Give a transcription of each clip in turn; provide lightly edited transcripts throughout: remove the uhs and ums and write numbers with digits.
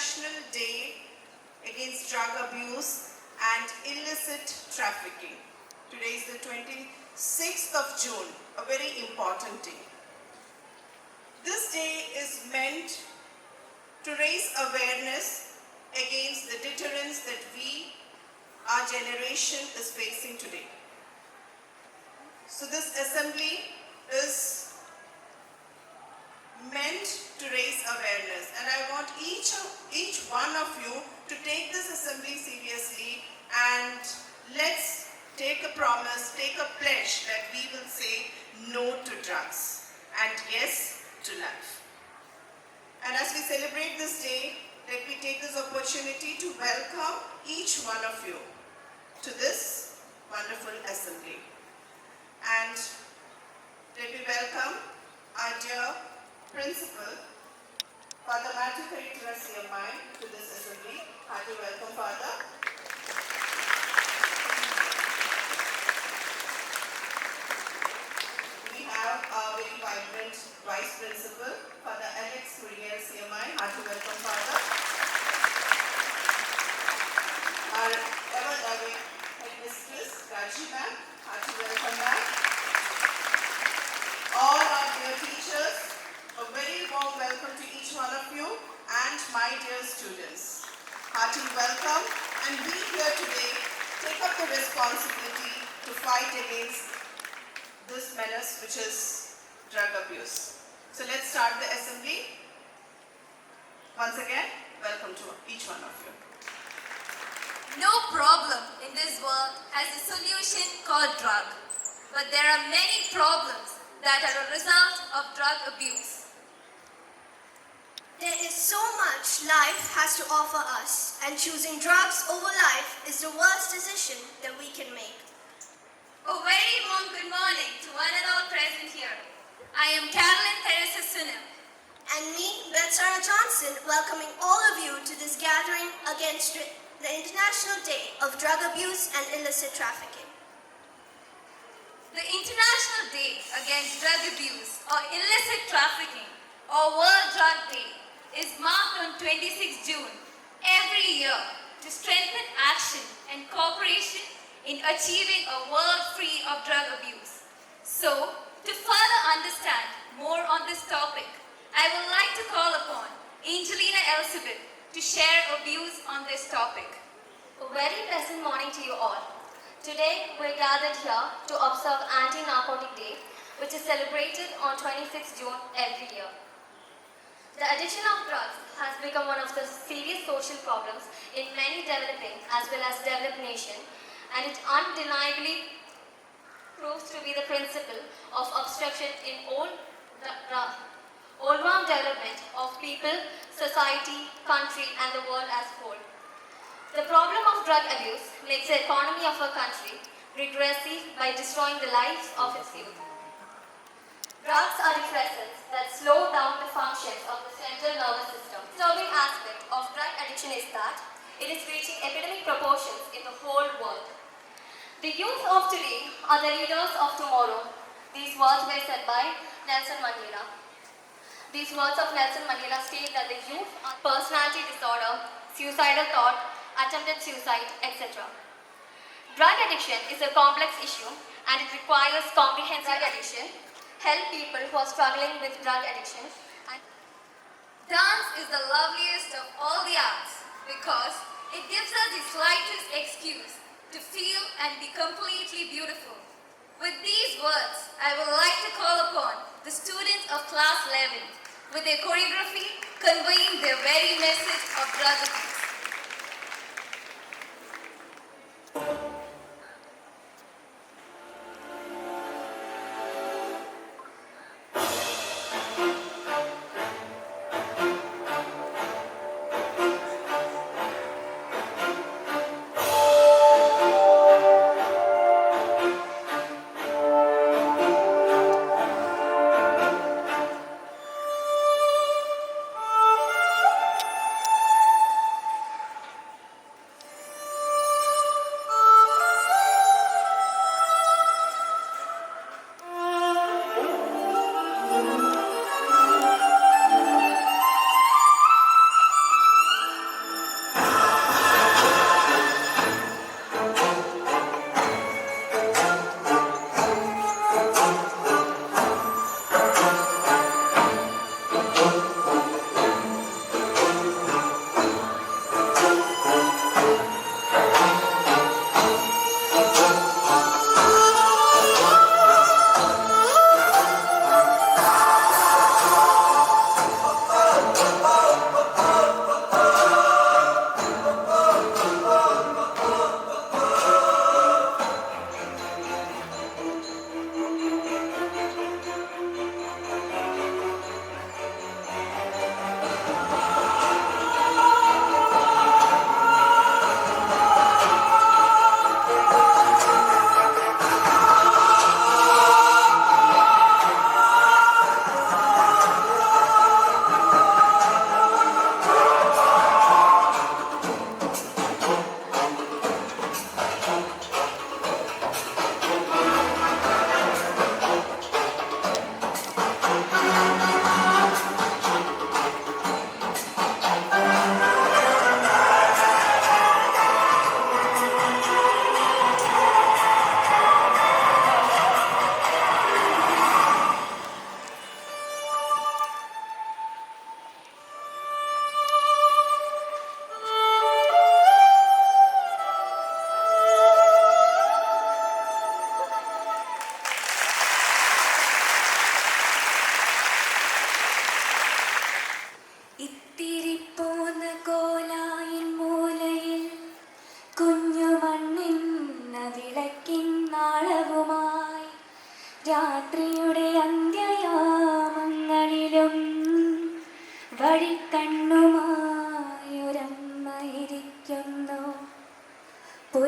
International Day Against Drug Abuse and Illicit Trafficking. Today is the 26th of June, a very important day. This day is meant to raise awareness against the deterrence that our generation is facing today. So this assembly is meant to raise awareness, and I want each one of you to take this assembly seriously, and let's take a promise, take a pledge that we will say no to drugs and yes to life. And as we celebrate this day, let me take this opportunity to welcome each one of you to this wonderful assembly. And let me welcome our dear Principal, Father Marygiri to this assembly. Hearty welcome, Father. We have our very vibrant Vice Principal, Father Marygiri. Hearty welcome, Father. Our ever-loving Headmistress, Raji Ma'am. Hearty welcome, ma'am. All our dear teachers, a very warm welcome to each one of you, and my dear students. Hearty welcome, and we here today take up the responsibility to fight against this menace, which is drug abuse. So let's start the assembly. Once again, welcome to each one of you. No problem in this world has a solution called drug, but there are many problems that are a result of drug abuse. There is so much life has to offer us, and choosing drugs over life is the worst decision that we can make. A very warm good morning to one and all present here. I am Carolyn Teresa Sunil. And me, Betsara Johnson, welcoming all of you to this gathering against the International Day of Drug Abuse and Illicit Trafficking. The International Day Against Drug Abuse or Illicit Trafficking or World Drug Day is marked on 26 June every year to strengthen action and cooperation in achieving a world free of drug abuse. So, to further understand more on this topic, I would like to call upon Angelina Elizabeth to share her views on this topic. A very pleasant morning to you all. Today, we're gathered here to observe Anti-Narcotic Day, which is celebrated on 26 June every year. The addiction of drugs has become one of the serious social problems in many developing as well as developed nations, and it undeniably proves to be the principle of obstruction in all-round development of people, society, country, and the world as a whole. The problem of drug abuse makes the economy of a country regressive by destroying the lives of its youth. Drugs are depressants that slow down the functions of the central nervous system. The disturbing aspect of drug addiction is that it is reaching epidemic proportions in the whole world. The youth of today are the leaders of tomorrow. These words were said by Nelson Mandela. These words of Nelson Mandela state that the youth are personality disorder, suicidal thought, attempted suicide, etc. Drug addiction is a complex issue and it requires comprehensive addiction. Help people who are struggling with drug addiction. And dance is the loveliest of all the arts because it gives us the slightest excuse to feel and be completely beautiful. With these words, I would like to call upon the students of class 11 with their choreography conveying their very message of drug abuse.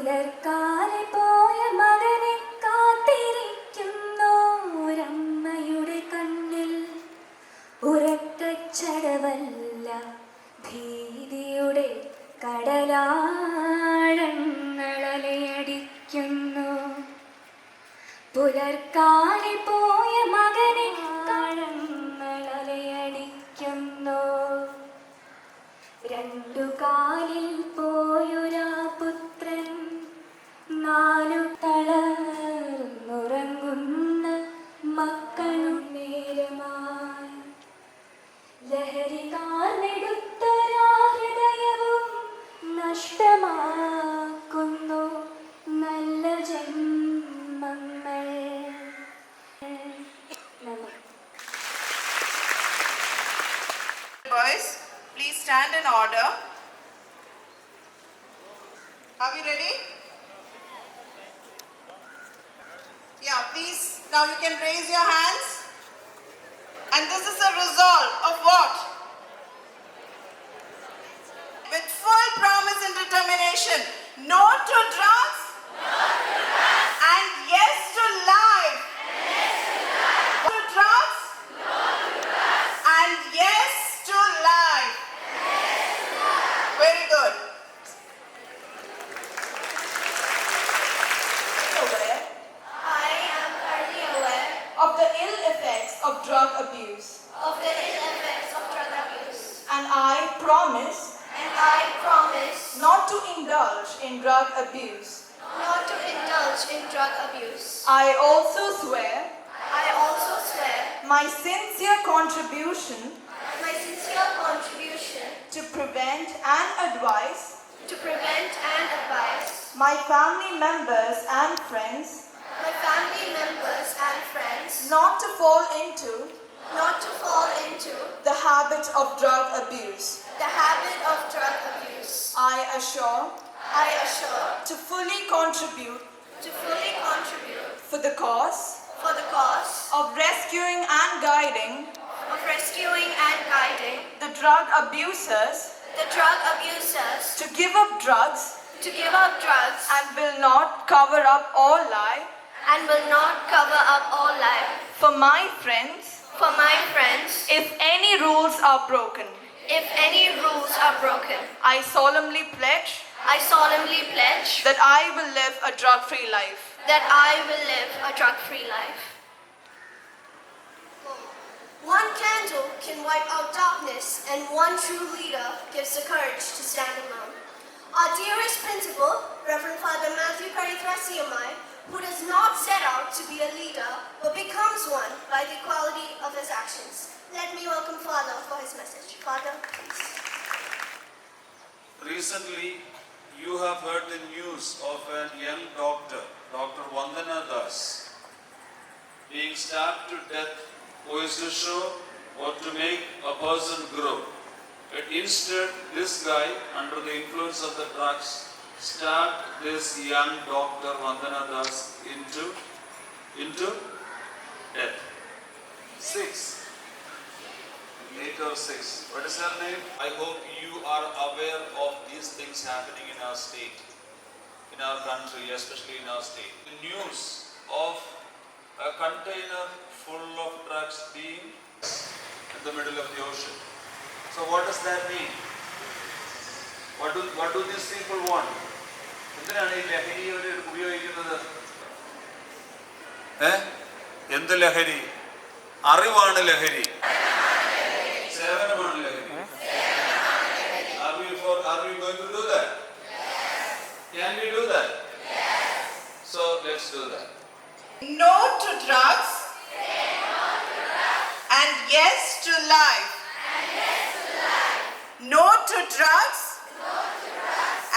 പുലർക്കാലെ പോയ മകനെ കാത്തിരിക്കുന്നോരമ്മയുടെ കണ്ണിൽ ഉറക്കച്ചടവല്ല ഭീതിയുടെ കടലാഴങ്ങളലയടിക്കുന്നു. പുലർക്കാലെ പോയ മകനെ കാഴങ്ങളലയടിക്കുന്നു. രണ്ടു കാലിൽ പോയൊരാ പുത്രൻ നാലു തളർന്നുറങ്ങുന്ന മക്കളും നേരമായി. ലഹരി കാർന്നെടുത്തൊരാ ഹൃദയവും നഷ്ടമാക്കുന്നു നല്ല ജന്മങ്ങൾ. Boys, please stand in order. Are we ready? Yeah, please. Now you can raise your hands. And this is a resolve of what? With full promise and determination. No to drugs. And yes to life. No to drugs. And yes to life. Very good. Aware I am thoroughly aware of the ill effects of drug abuse, of the ill effects of drug abuse, and I promise and I promise not to indulge in drug abuse. not to indulge in drug abuse. I also swear I also swear my sincere contribution my sincere contribution to prevent and advise to prevent and advise my family members and friends my family members and friends not to fall into not to fall into the habit of drug abuse. the habit of drug abuse. I assure I assure to fully contribute to fully contribute for the cause for the cause of rescuing and guiding of rescuing and guiding the drug abusers the drug abusers to give up drugs to give up drugs and will not cover up or lie and will not cover up all life. for my friends For my friends, if any rules are broken. if any rules are broken, I solemnly pledge I solemnly pledge that I will live a drug-free life. that I will live a drug-free life. One candle can wipe out darkness, and one true leader gives the courage to stand alone. Our dearest principal, Reverend Father Matthew Karithrasiamai, who does not set out to be a leader, but becomes one by the quality of his actions. Let me welcome Father for his message. Father, please. Recently, you have heard the news of a young doctor, Dr. Vandana Das, being stabbed to death, who is to show or to make a person grow. But instead, this guy, under the influence of the drugs, stabbed this young doctor Vandana Das into death. 8 or 6. What is her name? I hope you are aware of these things happening in our state, in our country, especially in our state. The news of a container full of drugs being in the middle of the ocean. So what does that mean? What do these people want? എന്തിനാണ് ഈ ലഹരി അവർ ഉപയോഗിക്കുന്നത്? എന്ത് ലഹരി? അറിവാണ് ലഹരി. സേവനമാണ് ലഹരി. Are we going to do that? Can we do that? So let's do that. No to drugs. And yes to life. No to drugs.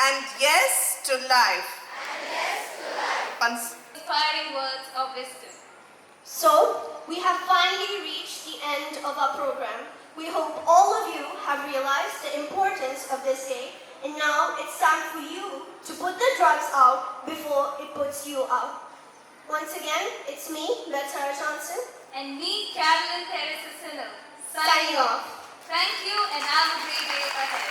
And yes to life. Inspiring words of wisdom. So, we have finally reached the end of our program. We hope all of you have realized the importance of this day, and now it's time for you to put the drugs out before it puts you out. Once again, it's me, Betsara Johnson, And me, Carolyn Teresa Sinel, signing off. Thank you and have a great day ahead.